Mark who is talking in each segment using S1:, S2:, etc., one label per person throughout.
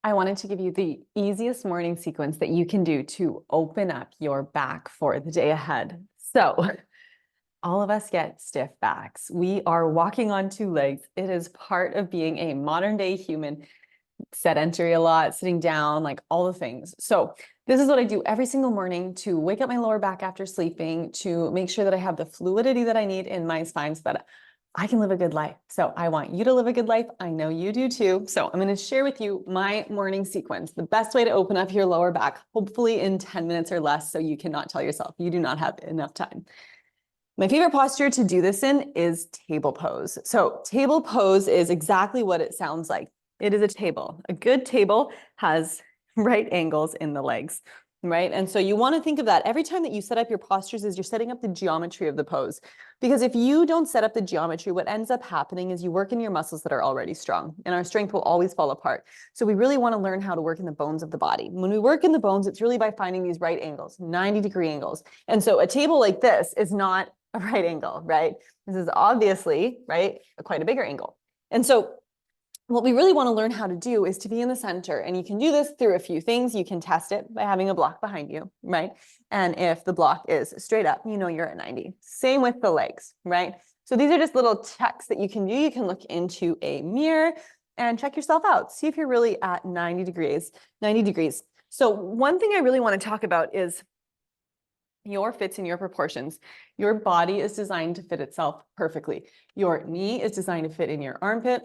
S1: I wanted to give you the easiest morning sequence that you can do to open up your back for the day ahead. So, all of us get stiff backs. We are walking on two legs. It is part of being a modern day human, sedentary a lot, sitting down, like all the things. So, this is what I do every single morning to wake up my lower back after sleeping, to make sure that I have the fluidity that I need in my spine so that I can live a good life. So I want you to live a good life. I know you do too. So I'm going to share with you my morning sequence, the best way to open up your lower back, hopefully in 10 minutes or less, so you cannot tell yourself you do not have enough time. My favorite posture to do this in is table pose. So table pose is exactly what it sounds like. It is a table. A good table has right angles in the legs, right? And so you want to think of that every time that you set up your postures as you're setting up the geometry of the pose. Because if you don't set up the geometry, what ends up happening is you work in your muscles that are already strong, and our strength will always fall apart. So we really want to learn how to work in the bones of the body. When we work in the bones, it's really by finding these right angles, 90-degree angles. And so a table like this is not a right angle, right? This is obviously, right, quite a bigger angle. And so what we really want to learn how to do is to be in the center. And you can do this through a few things. You can test it by having a block behind you, right? And if the block is straight up, you know you're at 90. Same with the legs, right? So these are just little checks that you can do. You can look into a mirror and check yourself out. See if you're really at 90 degrees. So one thing I really want to talk about is your fits and your proportions. Your body is designed to fit itself perfectly. Your knee is designed to fit in your armpit.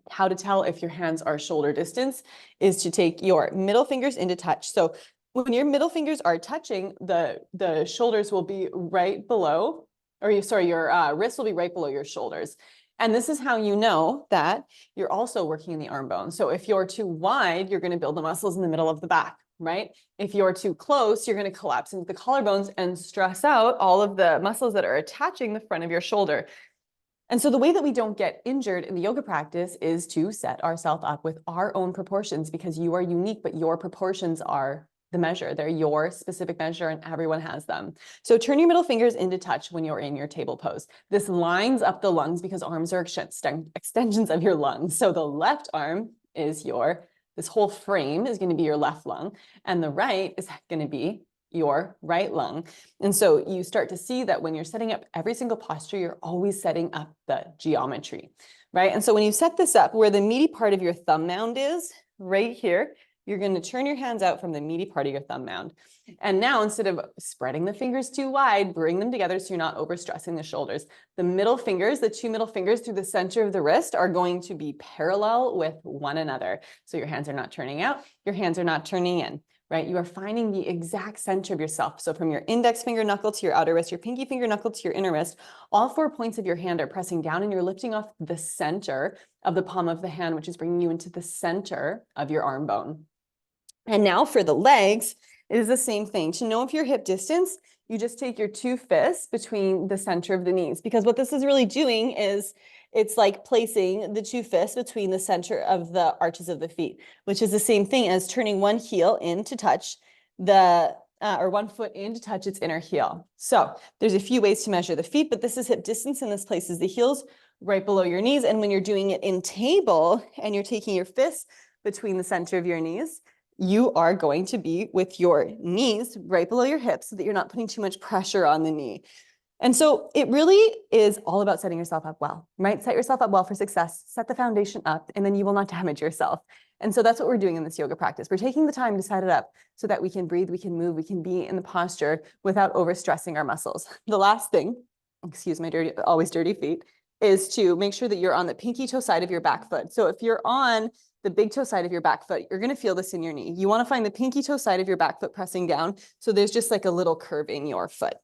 S1: How to tell if your hands are shoulder distance is to take your middle fingers into touch. So when your middle fingers are touching, the shoulders will be right below, or your wrists will be right below your shoulders. And this is how you know that you're also working in the arm bone. So if you're too wide, you're going to build the muscles in the middle of the back, right? If you're too close, you're going to collapse into the collarbones and stress out all of the muscles that are attaching the front of your shoulder. And so the way that we don't get injured in the yoga practice is to set ourselves up with our own proportions, because you are unique, but your proportions are the measure. They're your specific measure and everyone has them. So turn your middle fingers into touch when you're in your table pose. This lines up the lungs because arms are extensions of your lungs. So the left arm is this whole frame is going to be your left lung, and the right is going to be your right lung. And so you start to see that when you're setting up every single posture, you're always setting up the geometry, right? And so when you set this up where the meaty part of your thumb mound is, right here, you're going to turn your hands out from the meaty part of your thumb mound. And now, instead of spreading the fingers too wide, bring them together so you're not overstressing the shoulders. The middle fingers, the two middle fingers through the center of the wrist, are going to be parallel with one another. So your hands are not turning out, your hands are not turning in. Right? You are finding the exact center of yourself. So from your index finger knuckle to your outer wrist, your pinky finger knuckle to your inner wrist, all 4 points of your hand are pressing down, and you're lifting off the center of the palm of the hand, which is bringing you into the center of your arm bone. And now for the legs, it is the same thing. To know if you're hip distance, you just take your two fists between the center of the knees, because what this is really doing is it's like placing the two fists between the center of the arches of the feet, which is the same thing as turning one heel in to touch or one foot in to touch its inner heel. So there's a few ways to measure the feet, but this is hip distance, and this places the heels right below your knees. And when you're doing it in table and you're taking your fists between the center of your knees, you are going to be with your knees right below your hips so that you're not putting too much pressure on the knee. And so it really is all about setting yourself up well, right? Set yourself up well for success, set the foundation up, and then you will not damage yourself. And so that's what we're doing in this yoga practice. We're taking the time to set it up so that we can breathe, we can move, we can be in the posture without overstressing our muscles. The last thing, excuse my always dirty feet, is to make sure that you're on the pinky toe side of your back foot. So if you're on the big toe side of your back foot, you're going to feel this in your knee. You want to find the pinky toe side of your back foot pressing down. So there's just like a little curve in your foot.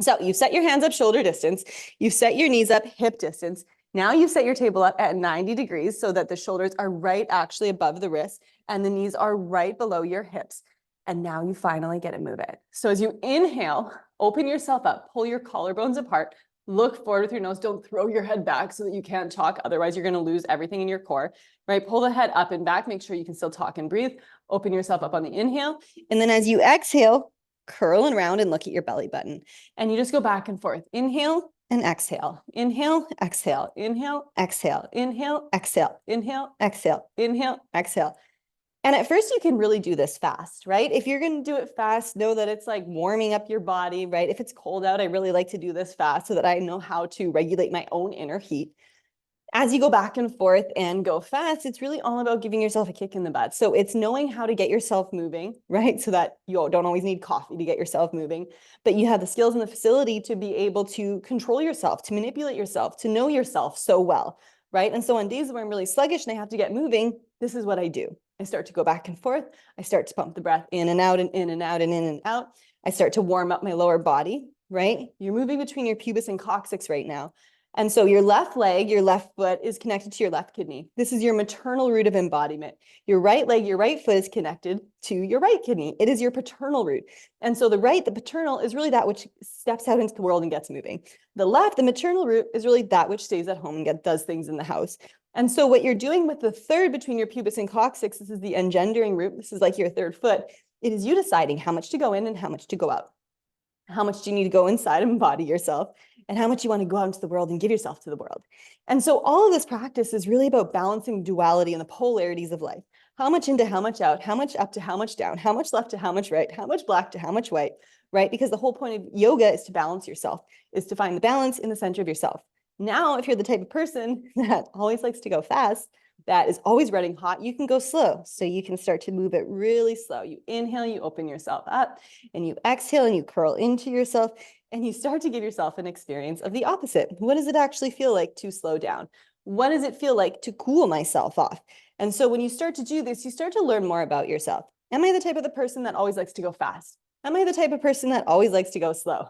S1: So you set your hands up shoulder distance, you set your knees up hip distance. Now you set your table up at 90 degrees so that the shoulders are right actually above the wrist and the knees are right below your hips. And now you finally get to move it. So as you inhale, open yourself up, pull your collarbones apart, look forward with your nose. Don't throw your head back so that you can't talk. Otherwise, you're going to lose everything in your core, right? Pull the head up and back. Make sure you can still talk and breathe. Open yourself up on the inhale. And then as you exhale, curl and round and look at your belly button. And you just go back and forth. Inhale,
S2: and exhale. Inhale, exhale, inhale, exhale, inhale, exhale, inhale, exhale, inhale, exhale. And at first you can really do this fast, right? If you're going to do it fast, know that it's like warming up your body, right? If it's cold out, I really like to do this fast so that I know how to regulate my own inner heat. As you go back and forth and go fast, it's really all about giving yourself a kick in the butt. So it's knowing how to get yourself moving, right? So that you don't always need coffee to get yourself moving, but you have the skills and the facility to be able to control yourself, to manipulate yourself, to know yourself so well, right? And so on days where I'm really sluggish and I have to get moving, this is what I do. I start to go back and forth. I start to pump the breath in and out and in and out and in and out. I start to warm up my lower body, right? You're moving between your pubis and coccyx right now. And so your left leg, your left foot is connected to your left kidney. This is your maternal root of embodiment. Your right leg, your right foot is connected to your right kidney. It is your paternal root. And so the paternal is really that which steps out into the world and gets moving. The left, the maternal root, is really that which stays at home and does things in the house. And so what you're doing with the third between your pubis and coccyx, this is the engendering root. This is like your third foot. It is you deciding how much to go in and how much to go out. How much do you need to go inside and embody yourself, and how much you want to go out into the world and give yourself to the world. And so all of this practice is really about balancing duality and the polarities of life. How much into how much out, how much up to how much down, how much left to how much right, how much black to how much white, right? Because the whole point of yoga is to balance yourself, is to find the balance in the center of yourself. Now, if you're the type of person that always likes to go fast, that is always running hot, you can go slow. So you can start to move it really slow. You inhale, you open yourself up, and you exhale and you curl into yourself, and you start to give yourself an experience of the opposite. What does it actually feel like to slow down? What does it feel like to cool myself off? And so when you start to do this, you start to learn more about yourself. Am I the type of the person that always likes to go fast? Am I the type of person that always likes to go slow?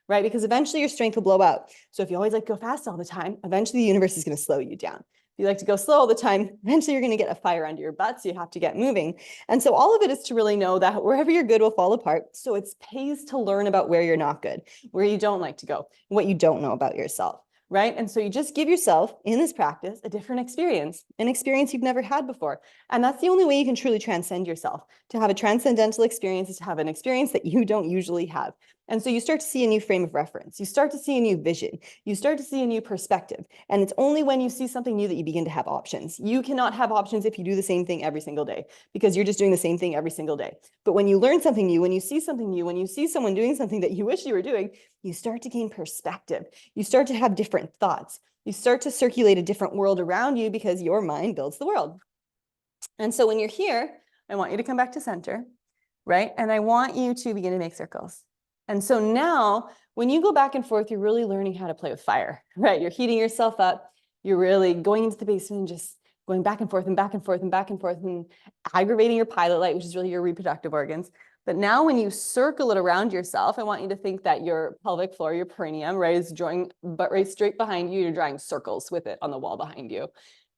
S2: Right? Because eventually your strength will blow out. So if you always like to go fast all the time, eventually the universe is going to slow you down. If you like to go slow all the time, eventually you're going to get a fire under your butt, so you have to get moving. And so all of it is to really know that wherever you're good will fall apart. So it pays to learn about where you're not good, where you don't like to go, what you don't know about yourself, right? And so you just give yourself, in this practice, a different experience, an experience you've never had before. And that's the only way you can truly transcend yourself. To have a transcendental experience is to have an experience that you don't usually have. And so you start to see a new frame of reference. You start to see a new vision. You start to see a new perspective. And it's only when you see something new that you begin to have options. You cannot have options if you do the same thing every single day, because you're just doing the same thing every single day. But when you learn something new, when you see something new, when you see someone doing something that you wish you were doing, you start to gain perspective. You start to have different thoughts. You start to circulate a different world around you because your mind builds the world. And so when you're here, I want you to come back to center, right? And I want you to begin to make circles. And so now when you go back and forth, you're really learning how to play with fire, right? You're heating yourself up. You're really going into the basement and just going back and forth and back and forth and back and forth and aggravating your pilot light, which is really your reproductive organs. But now when you circle it around yourself, I want you to think that your pelvic floor, your perineum, right, is drawing, but right straight behind you, you're drawing circles with it on the wall behind you.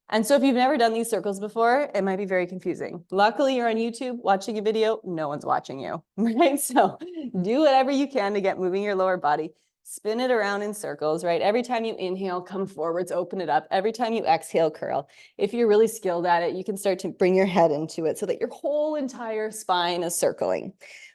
S2: And so if you've never done these circles before, it might be very confusing. Luckily, you're on YouTube watching a video. No one's watching you, right? So do whatever you can to get moving your lower body. Spin it around in circles, right? Every time you inhale, come forwards, open it up. Every time you exhale, curl. If you're really skilled at it, you can start to bring your head into it so that your whole entire spine is circling,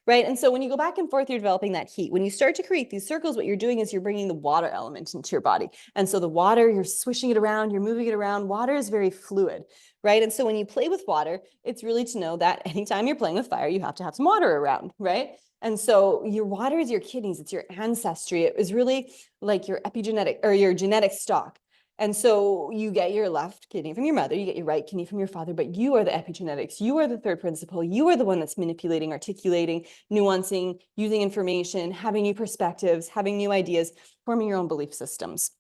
S2: right? And so when you go back and forth, you're developing that heat. When you start to create these circles, what you're doing is you're bringing the water element into your body. And so the water, you're swishing it around, you're moving it around. Water is very fluid, right? And so when you play with water, it's really to know that anytime you're playing with fire, you have to have some water around, right? And so your water is your kidneys, it's your ancestry. It is really like your epigenetic or your genetic stock. And so you get your left kidney from your mother, you get your right kidney from your father, but you are the epigenetics. You are the third principle. You are the one that's manipulating, articulating, nuancing, using information, having new perspectives, having new ideas, forming your own belief systems.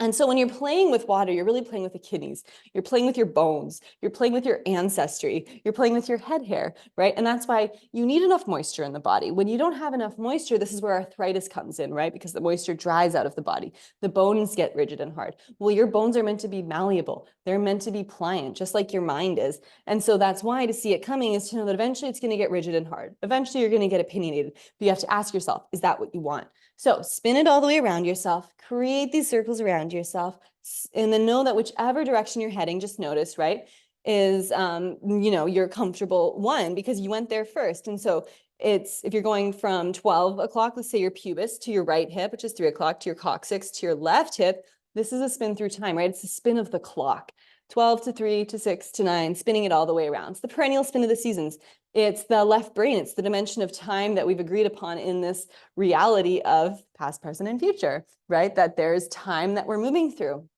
S2: And so when you're playing with water, you're really playing with the kidneys, you're playing with your bones, you're playing with your ancestry, you're playing with your head hair, right? And that's why you need enough moisture in the body. When you don't have enough moisture, this is where arthritis comes in, right? Because the moisture dries out of the body. The bones get rigid and hard. Well, your bones are meant to be malleable. They're meant to be pliant, just like your mind is. And so that's why to see it coming is to know that eventually it's going to get rigid and hard. Eventually you're going to get opinionated. But you have to ask yourself, is that what you want? So spin it all the way around yourself, create these circles around yourself, and then know that whichever direction you're heading, just notice, right, is, your comfortable one because you went there first. And so if you're going from 12 o'clock, let's say your pubis to your right hip, which is 3 o'clock, to your coccyx, to your left hip, this is a spin through time, right? It's the spin of the clock. 12 to 3 to 6 to 9, spinning it all the way around. It's the perennial spin of the seasons. It's the left brain. It's the dimension of time that we've agreed upon in this reality of past, present, and future, right? That there's time that we're moving through.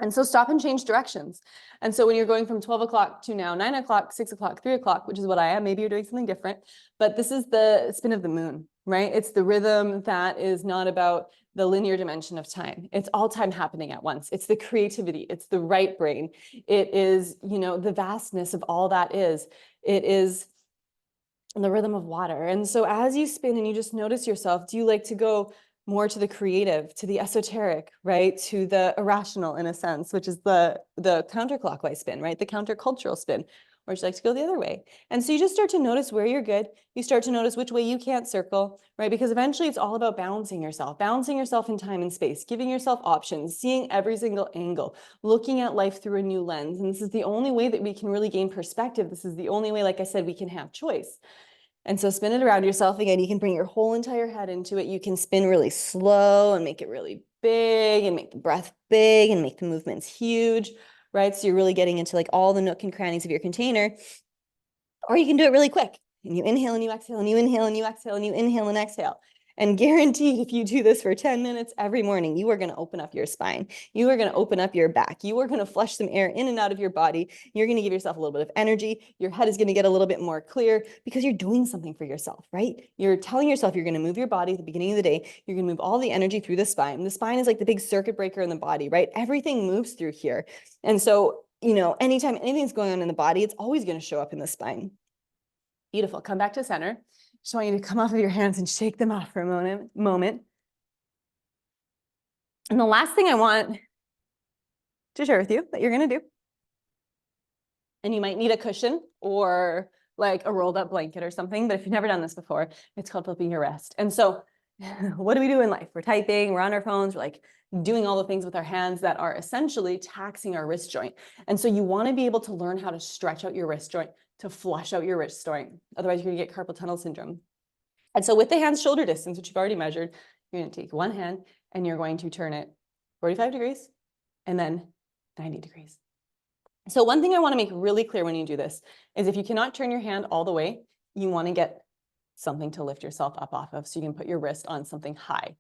S2: And so stop and change directions. And so when you're going from 12 o'clock to now 9 o'clock, 6 o'clock, 3 o'clock, which is what I am, maybe you're doing something different, but this is the spin of the moon, right? It's the rhythm that is not about the linear dimension of time. It's all time happening at once. It's the creativity. It's the right brain. It is, you know, the vastness of all that is. It is the rhythm of water. And so as you spin and you just notice yourself, do you like to go more to the creative, to the esoteric, right? To the irrational in a sense, which is the counterclockwise spin, right? The countercultural spin, or would you like to go the other way? And so you just start to notice where you're good. You start to notice which way you can't circle, right? Because eventually it's all about balancing yourself in time and space, giving yourself options, seeing every single angle, looking at life through a new lens. And this is the only way that we can really gain perspective. This is the only way, like I said, we can have choice. And so spin it around yourself again. You can bring your whole entire head into it. You can spin really slow and make it really big and make the breath big and make the movements huge, right? So you're really getting into like all the nook and crannies of your container. Or you can do it really quick. And you inhale and you exhale and you inhale and you exhale and you inhale and exhale. And guaranteed, if you do this for 10 minutes every morning, you are going to open up your spine. You are going to open up your back. You are going to flush some air in and out of your body. You're going to give yourself a little bit of energy. Your head is going to get a little bit more clear because you're doing something for yourself, right? You're telling yourself you're going to move your body at the beginning of the day. You're going to move all the energy through the spine. The spine is like the big circuit breaker in the body, right? Everything moves through here. And so, you know, anytime anything's going on in the body, it's always going to show up in the spine. Beautiful. Come back to center. Just want you to come off of your hands and shake them off for a moment. And the last thing I want to share with you that you're going to do, and you might need a cushion or like a rolled up blanket or something, but if you've never done this before, it's called flipping your wrist. And so what do we do in life? We're typing, we're on our phones, we're like doing all the things with our hands that are essentially taxing our wrist joint. And so you want to be able to learn how to stretch out your wrist joint, to flush out your wrist joint. Otherwise, you're going to get carpal tunnel syndrome. And so with the hands shoulder distance, which you've already measured, you're going to take one hand and you're going to turn it 45 degrees and then 90 degrees. So one thing I want to make really clear when you do this is if you cannot turn your hand all the way, you want to get something to lift yourself up off of so you can put your wrist on something high,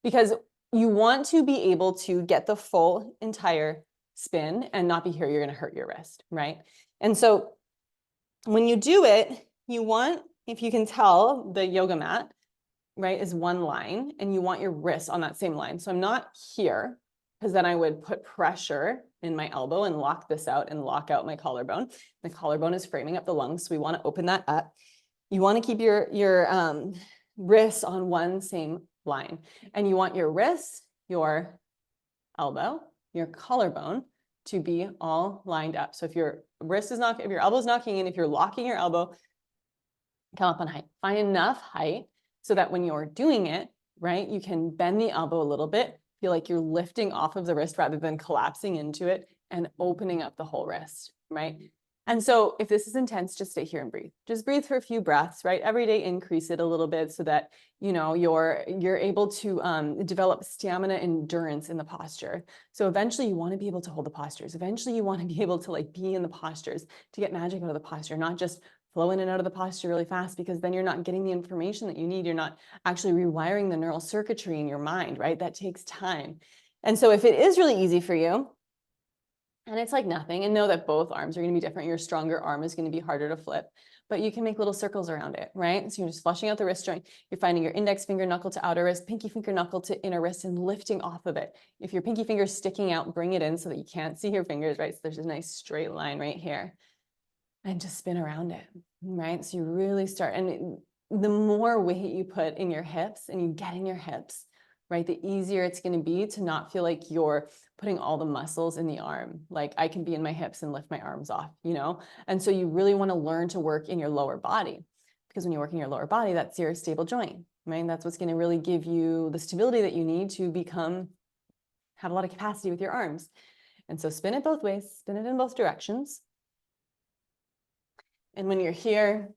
S2: because you want to be able to get the full entire spin and not be here, you're going to hurt your wrist, right? And so when you do it, you want, if you can tell, the yoga mat, right, is one line, and you want your wrist on that same line. So I'm not here, because then I would put pressure in my elbow and lock this out and lock out my collarbone. The collarbone is framing up the lungs, so we want to open that up. You want to keep your wrists on one same line, and you want your wrist, your elbow, your collarbone to be all lined up. So if your wrist is not, if your elbow is knocking in, if you're locking your elbow, come up on height. Find enough height so that when you're doing it, right, you can bend the elbow a little bit, feel like you're lifting off of the wrist rather than collapsing into it and opening up the whole wrist, right? And so if this is intense, just stay here and breathe. Just breathe for a few breaths, right? Every day increase it a little bit so that, you know, you're able to develop stamina, endurance in the posture. So eventually you want to be able to hold the postures. Eventually you want to be able to like be in the postures to get magic out of the posture, not just flow in and out of the posture really fast, because then you're not getting the information that you need. You're not actually rewiring the neural circuitry in your mind, right? That takes time. And so if it is really easy for you, and it's like nothing, and know that both arms are going to be different. Your stronger arm is going to be harder to flip, but you can make little circles around it, right? So you're just flushing out the wrist joint. You're finding your index finger knuckle to outer wrist, pinky finger knuckle to inner wrist, and lifting off of it. If your pinky finger is sticking out, bring it in so that you can't see your fingers, right? So there's a nice straight line right here. And just spin around it, right? So you really start, and the more weight you put in your hips and you get in your hips, right, the easier it's going to be to not feel like you're putting all the muscles in the arm. Like I can be in my hips and lift my arms off, you know? And so you really want to learn to work in your lower body, because when you work in your lower body, that's your stable joint, right? That's what's going to really give you the stability that you need to have a lot of capacity with your arms. And so spin it both ways, spin it in both directions. And when you're here,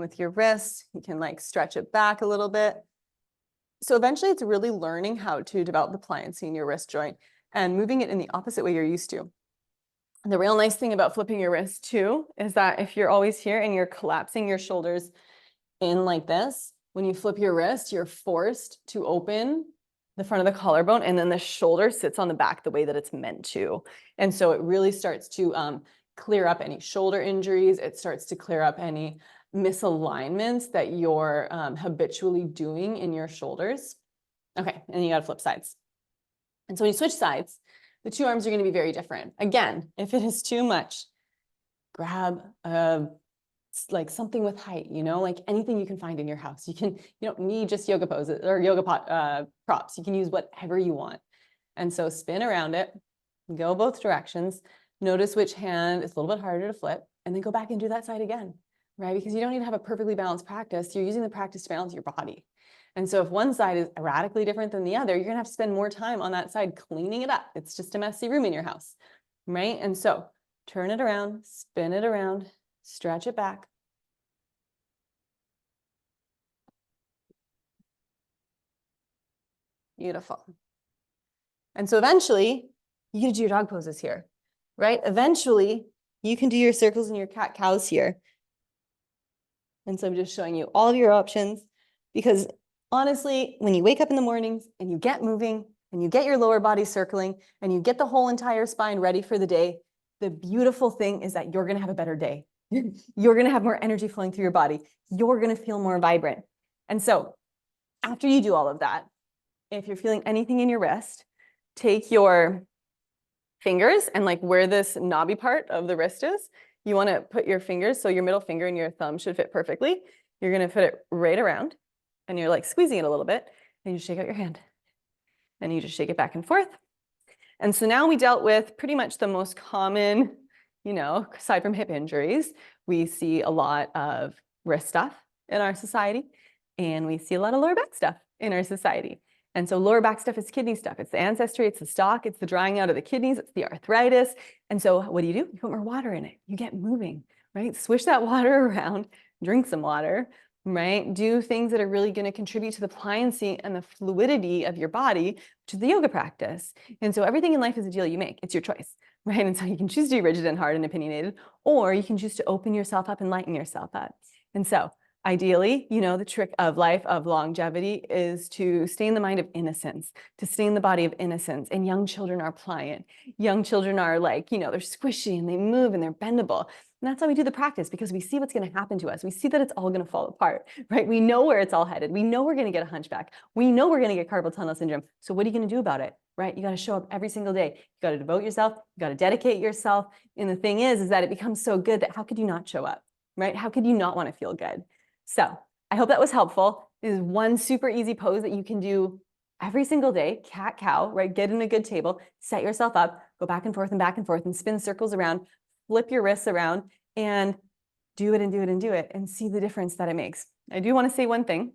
S2: with your wrist. You can like stretch it back a little bit. So eventually it's really learning how to develop the pliancy in your wrist joint and moving it in the opposite way you're used to. The real nice thing about flipping your wrist too is that if you're always here and you're collapsing your shoulders in like this, when you flip your wrist, you're forced to open the front of the collarbone, and then the shoulder sits on the back the way that it's meant to. And so it really starts to clear up any shoulder injuries. It starts to clear up any misalignments that you're habitually doing in your shoulders. Okay, and you got to flip sides. And so when you switch sides, the two arms are going to be very different. Again, if it is too much, grab like something with height, you know, like anything you can find in your house. You don't need just yoga poses or yoga props. You can use whatever you want. And so spin around it, go both directions. Notice which hand is a little bit harder to flip, and then go back and do that side again, right? Because you don't need to have a perfectly balanced practice. You're using the practice to balance your body. And so if one side is radically different than the other, you're gonna have to spend more time on that side cleaning it up. It's just a messy room in your house, right? And so turn it around, spin it around, stretch it back. Beautiful. And so eventually you can do your dog poses here, right? Eventually you can do your circles and your cat cows here. And so I'm just showing you all of your options, because honestly, when you wake up in the mornings and you get moving and you get your lower body circling and you get the whole entire spine ready for the day, the beautiful thing is that you're going to have a better day. You're going to have more energy flowing through your body. You're going to feel more vibrant. And so after you do all of that, if you're feeling anything in your wrist, take your fingers and like where this knobby part of the wrist is, you want to put your fingers, so your middle finger and your thumb should fit perfectly. You're going to put it right around and you're like squeezing it a little bit, and you shake out your hand and you just shake it back and forth. And so now we dealt with pretty much the most common, you know, aside from hip injuries, we see a lot of wrist stuff in our society, and we see a lot of lower back stuff in our society. And so lower back stuff is kidney stuff. It's the ancestry, it's the stock, it's the drying out of the kidneys, it's the arthritis. And so what do? You put more water in it. You get moving, right? Swish that water around, drink some water, right? Do things that are really going to contribute to the pliancy and the fluidity of your body, which is the yoga practice. And so everything in life is a deal you make. It's your choice, right? And so you can choose to be rigid and hard and opinionated, or you can choose to open yourself up and lighten yourself up. And so ideally, you know, the trick of life, of longevity, is to stay in the mind of innocence, to stay in the body of innocence. And young children are pliant. Young children are like, you know, they're squishy and they move and they're bendable. And that's how we do the practice, because we see what's going to happen to us. We see that it's all going to fall apart, right? We know where it's all headed. We know we're going to get a hunchback. We know we're going to get carpal tunnel syndrome. So what are you going to do about it, right? You got to show up every single day. You got to devote yourself. You got to dedicate yourself. And the thing is that it becomes so good that how could you not show up, right? How could you not want to feel good? So I hope that was helpful. This is one super easy pose that you can do every single day, cat cow, right? Get in a good table, set yourself up, go back and forth and spin circles around, flip your wrists around, and do it and do it and do it, and see the difference that it makes. I do want to say one thing.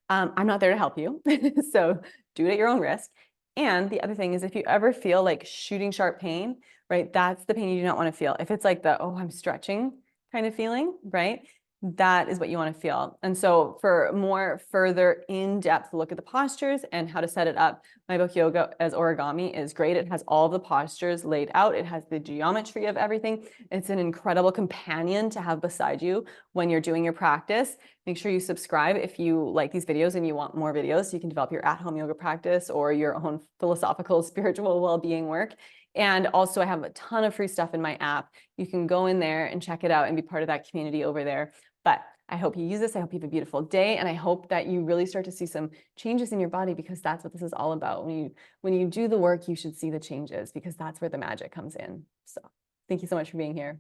S2: I'm not there to help you, so do it at your own risk. And the other thing is, if you ever feel like shooting sharp pain, right, that's the pain you do not want to feel. If it's like the, oh, I'm stretching kind of feeling, right, that is what you want to feel. And so for more further in-depth look at the postures and how to set it up, my book Yoga as Origami is great. It has all the postures laid out. It has the geometry of everything. It's an incredible companion to have beside you when you're doing your practice. Make sure you subscribe if you like these videos and you want more videos so you can develop your at-home yoga practice or your own philosophical, spiritual well-being work. And also I have a ton of free stuff in my app. You can go in there and check it out and be part of that community over there. But I hope you use this. I hope you have a beautiful day. And I hope that you really start to see some changes in your body, because that's what this is all about. When you do the work, you should see the changes, because that's where the magic comes in. So thank you so much for being here.